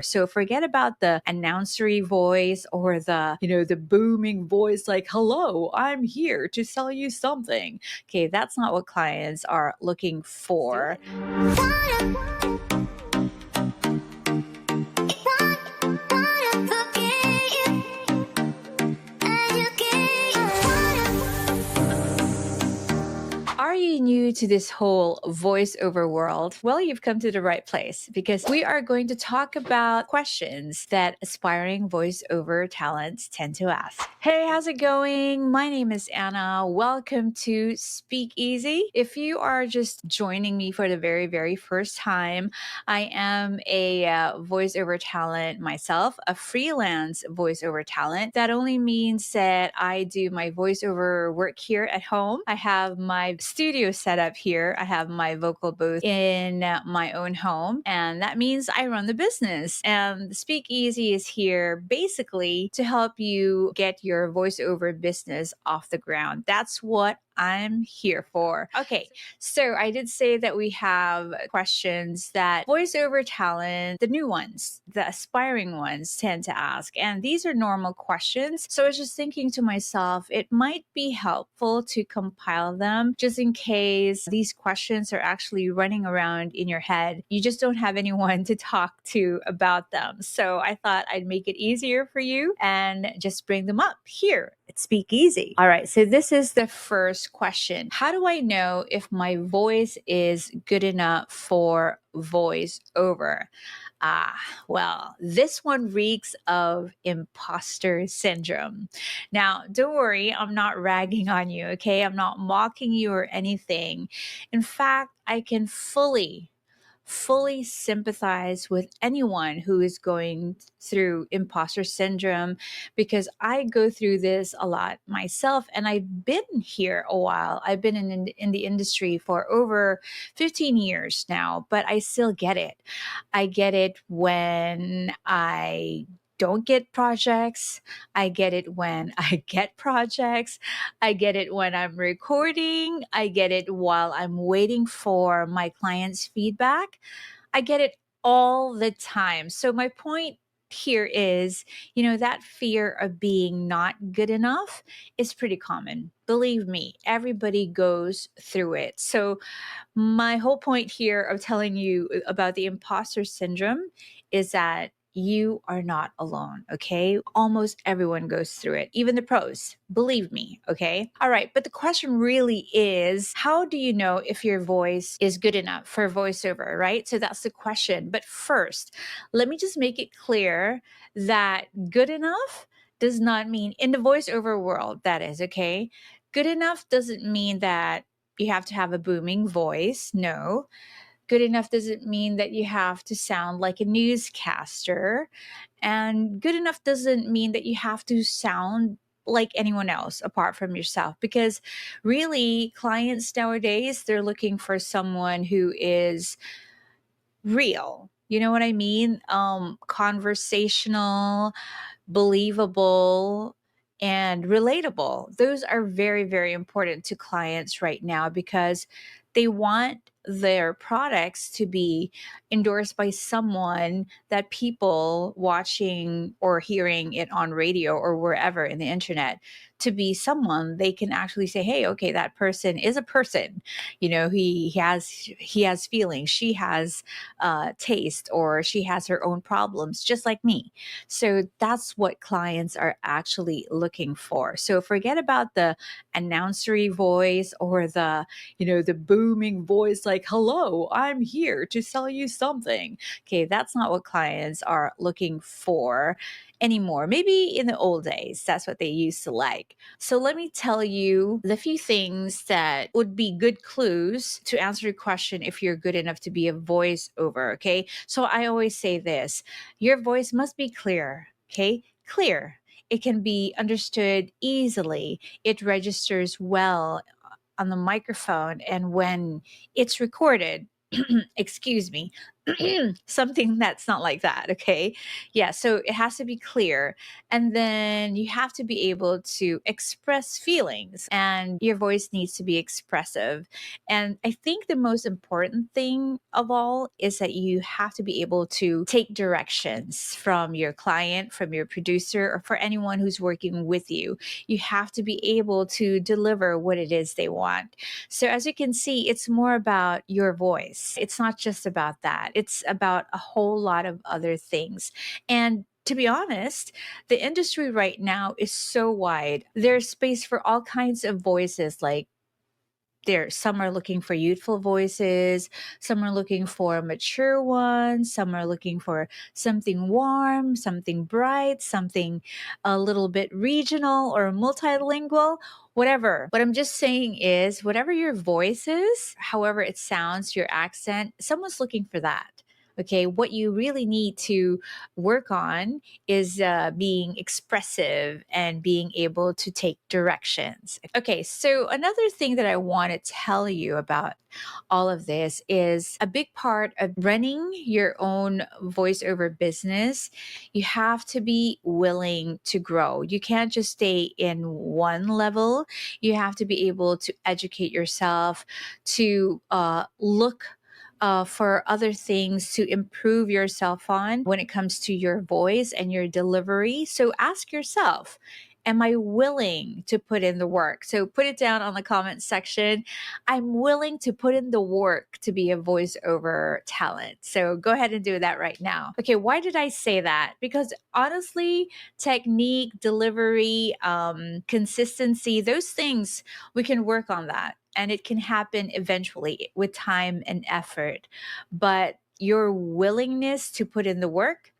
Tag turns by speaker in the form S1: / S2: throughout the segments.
S1: So forget about the announcery voice or the booming voice like, hello, I'm here to sell you something. Okay, that's not what clients are looking for. Are you new to this whole voiceover world? Well, you've come to the right place because we are going to talk about questions that aspiring voiceover talents tend to ask. Hey, how's it going? My name is Anna. Welcome to Speak Easy. If you are just joining me for the very, very first time, I am a voiceover talent myself, a freelance voiceover talent. That only means that I do my voiceover work here at home. I have my studio set up here. I have my vocal booth in my own home, and that means I run the business. And Speak Easy is here basically to help you get your voiceover business off the ground. That's what I'm here for. Okay, so I did say that we have questions that voiceover talent, the new ones, the aspiring ones, tend to ask. And these are normal questions. So I was just thinking to myself, it might be helpful to compile them just in case these questions are actually running around in your head. You just don't have anyone to talk to about them. So I thought I'd make it easier for you and just bring them up here at Speak Easy. All right, so this is the first question. How do I know if my voice is good enough for voiceover? Well, this one reeks of imposter syndrome. Now, don't worry, I'm not ragging on you, okay? I'm not mocking you or anything. In fact, I can fully sympathize with anyone who is going through imposter syndrome because I go through this a lot myself, and I've been here a while. I've been in the industry for over 15 years now, but I still get it. I get it when I don't get projects. I get it when I get projects. I get it when I'm recording. I get it while I'm waiting for my client's feedback. I get it all the time. So my point here is, that fear of being not good enough is pretty common. Believe me, everybody goes through it. So my whole point here of telling you about the imposter syndrome is that you are not alone, okay? Almost everyone goes through it, even the pros, believe me, okay? All right, but the question really is, how do you know if your voice is good enough for voiceover, right? So that's the question. But first, let me just make it clear that good enough does not mean, in the voiceover world, that is, okay? Good enough doesn't mean that you have to have a booming voice. No. Good enough doesn't mean that you have to sound like a newscaster. And good enough doesn't mean that you have to sound like anyone else apart from yourself. Because really, clients nowadays, they're looking for someone who is real. You know what I mean? Conversational, believable, and relatable. Those are very, very important to clients right now because they want their products to be endorsed by someone that people watching or hearing it on radio or wherever in the internet to be someone they can actually say, hey, okay, that person is a person. He has feelings, she has taste, or she has her own problems just like me. So that's what clients are actually looking for. So forget about the announcery voice or the booming voice like, hello, I'm here to sell you something. Okay, that's not what clients are looking for anymore. Maybe in the old days, that's what they used to like. So let me tell you the few things that would be good clues to answer your question if you're good enough to be a voiceover. Okay, so I always say this: your voice must be clear. Okay, clear. It can be understood easily. It registers well on the microphone, and when it's recorded, excuse me, Something that's not like that. Okay. Yeah. So it has to be clear. And then you have to be able to express feelings, and your voice needs to be expressive. And I think the most important thing of all is that you have to be able to take directions from your client, from your producer, or for anyone who's working with you. You have to be able to deliver what it is they want. So, as you can see, it's more about your voice. It's not just about that, it's about a whole lot of other things. And to be honest, the industry right now is so wide. There's space for all kinds of voices. Like, some are looking for youthful voices, some are looking for mature ones, some are looking for something warm, something bright, something a little bit regional or multilingual, whatever. What I'm just saying is, whatever your voice is, however it sounds, your accent, someone's looking for that. Okay, what you really need to work on is being expressive and being able to take directions. Okay, so another thing that I want to tell you about all of this is a big part of running your own voiceover business. You have to be willing to grow. You can't just stay in one level. You have to be able to educate yourself, to look for other things to improve yourself on when it comes to your voice and your delivery. So ask yourself, am I willing to put in the work? So put it down on the comment section. I'm willing to put in the work to be a voiceover talent. So go ahead and do that right now. Okay, why did I say that? Because honestly, technique, delivery, consistency, those things, we can work on that. And it can happen eventually with time and effort. But your willingness to put in the work,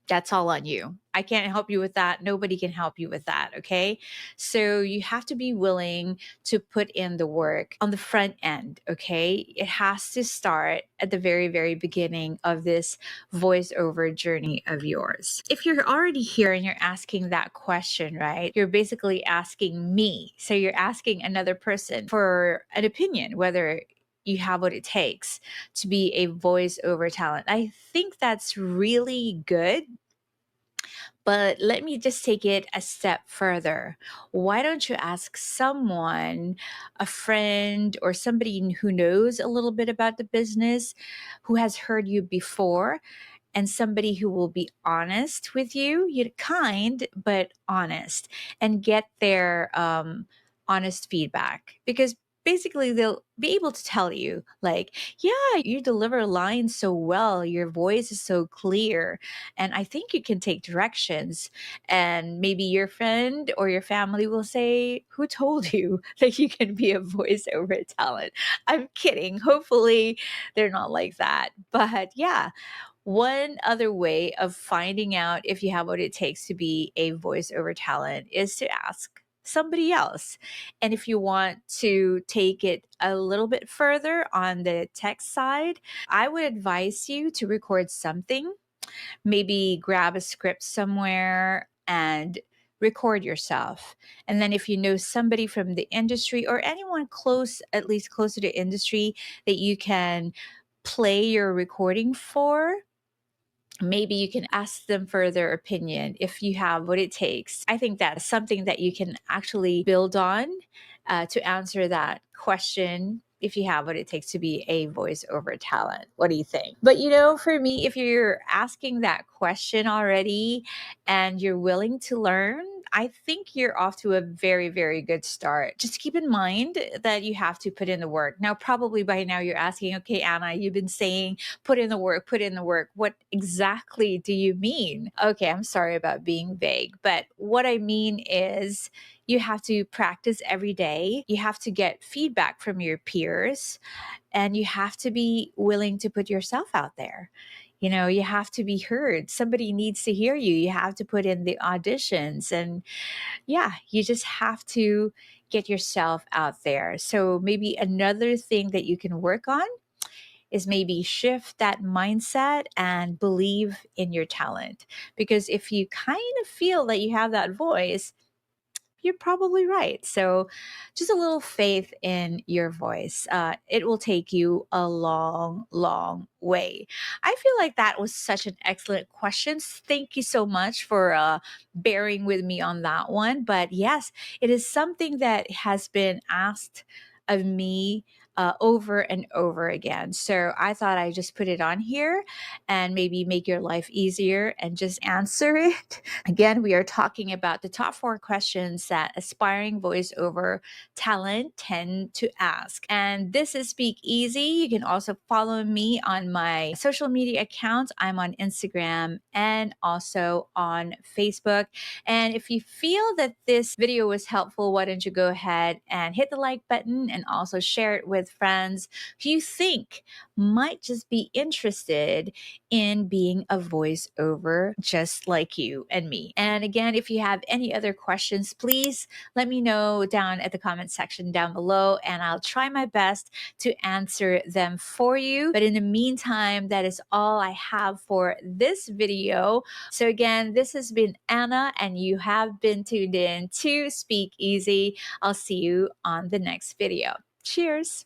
S1: that's all on you. I can't help you with that. Nobody can help you with that. Okay. So you have to be willing to put in the work on the front end. Okay. It has to start at the very, very beginning of this voiceover journey of yours. If you're already here and you're asking that question, right, you're basically asking me. So you're asking another person for an opinion, whether you have what it takes to be a voiceover talent. I think that's really good. But let me just take it a step further. Why don't you ask someone, a friend, or somebody who knows a little bit about the business, who has heard you before, and somebody who will be honest with you, kind but honest, and get their honest feedback. Because basically they'll be able to tell you, like, yeah, you deliver lines so well, your voice is so clear, and I think you can take directions. And maybe your friend or your family will say, who told you that you can be a voiceover talent? I'm kidding. Hopefully they're not like that. But yeah, one other way of finding out if you have what it takes to be a voiceover talent is to ask somebody else. And if you want to take it a little bit further on the tech side, I would advise you to record something. Maybe grab a script somewhere and record yourself. And then if you know somebody from the industry or anyone close, at least close to the industry, that you can play your recording for, maybe you can ask them for their opinion if you have what it takes. I think that's something that you can actually build on to answer that question. If you have what it takes to be a voiceover talent, what do you think? But for me, if you're asking that question already and you're willing to learn, I think you're off to a very, very good start. Just keep in mind that you have to put in the work. Now, probably by now you're asking, okay, Anna, you've been saying put in the work, put in the work. What exactly do you mean? Okay, I'm sorry about being vague, but what I mean is you have to practice every day. You have to get feedback from your peers, and you have to be willing to put yourself out there. You have to be heard. Somebody needs to hear you. You have to put in the auditions, and yeah, you just have to get yourself out there. So maybe another thing that you can work on is maybe shift that mindset and believe in your talent. Because if you kind of feel that you have that voice, you're probably right. So, just a little faith in your voice. It will take you a long, long way. I feel like that was such an excellent question. Thank you so much for bearing with me on that one. But yes, it is something that has been asked of me over and over again. So I thought I'd just put it on here and maybe make your life easier and just answer it. Again, we are talking about the top 4 questions that aspiring voiceover talent tend to ask. And this is Speak Easy. You can also follow me on my social media accounts. I'm on Instagram and also on Facebook. And if you feel that this video was helpful, why don't you go ahead and hit the like button and also share it with friends who you think might just be interested in being a voiceover just like you and me. And again, if you have any other questions, please let me know down at the comment section down below, and I'll try my best to answer them for you. But in the meantime, that is all I have for this video. So again, this has been Anna, and you have been tuned in to Speak Easy. I'll see you on the next video. Cheers.